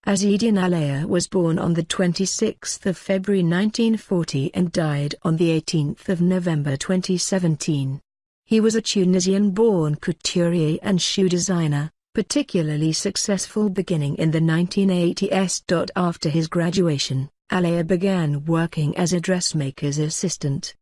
Azzedine Alaïa was born on the 26th of February 1940 and died on the 18th of November 2017. He was a Tunisian-born couturier and shoe designer, particularly successful beginning in the 1980s. After his graduation, Alaïa began working as a dressmaker's assistant.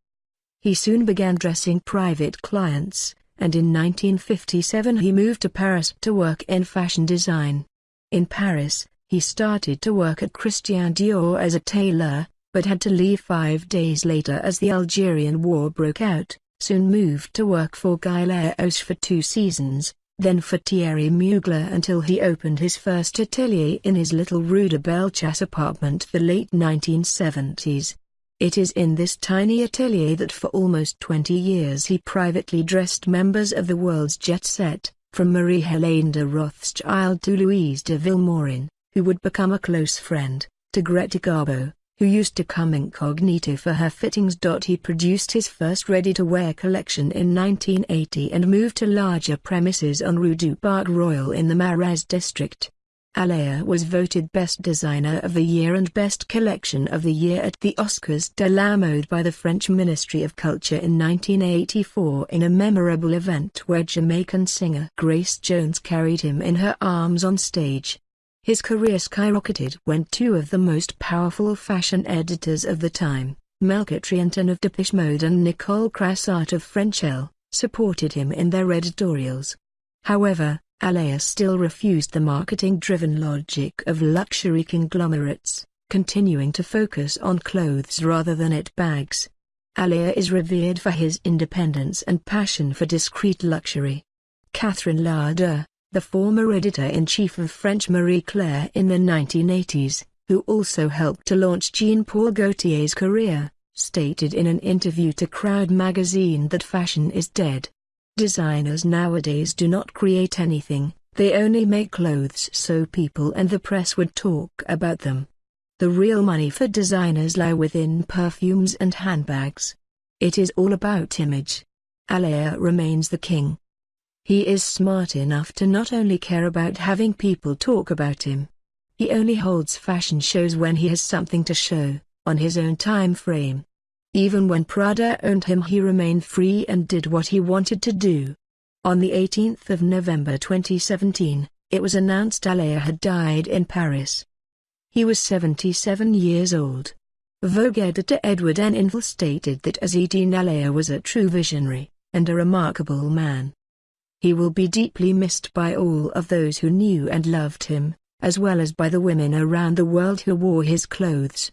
He soon began dressing private clients, and in 1957 he moved to Paris to work in fashion design. In Paris, he started to work at Christian Dior as a tailor, but had to leave 5 days later as the Algerian War broke out. Soon moved to work for Guy Laos for 2 seasons, then for Thierry Mugler until he opened his first atelier in his little Rue de Bellechasse apartment the late 1970s. It is in this tiny atelier that for almost 20 years he privately dressed members of the world's jet set, from Marie-Hélène de Rothschild to Louise de Vilmorin, who would become a close friend, to Greta Garbo, who used to come incognito for her fittings. He produced his first ready-to-wear collection in 1980 and moved to larger premises on Rue du Parc Royal in the Marais district. Alaïa was voted Best Designer of the Year and Best Collection of the Year at the Oscars de la Mode by the French Ministry of Culture in 1984 in a memorable event where Jamaican singer Grace Jones carried him in her arms on stage. His career skyrocketed when 2 of the most powerful fashion editors of the time, Melchior Trianton of Depeche Mode and Nicole Crassat of French Elle, supported him in their editorials. However, Alaïa still refused the marketing-driven logic of luxury conglomerates, continuing to focus on clothes rather than at bags. Alaïa is revered for his independence and passion for discreet luxury. Catherine Larder, the former editor-in-chief of French Marie Claire in the 1980s, who also helped to launch Jean-Paul Gaultier's career, stated in an interview to Crowd magazine that fashion is dead. Designers nowadays do not create anything, they only make clothes so people and the press would talk about them. The real money for designers lie within perfumes and handbags. It is all about image. Alaïa remains the king. He is smart enough to not only care about having people talk about him. He only holds fashion shows when he has something to show, on his own time frame. Even when Prada owned him, he remained free and did what he wanted to do. On the 18th of November 2017, it was announced Alaïa had died in Paris. He was 77 years old. Vogue editor Edward N. Infel stated that Azzedine Alaïa was a true visionary, and a remarkable man. He will be deeply missed by all of those who knew and loved him, as well as by the women around the world who wore his clothes.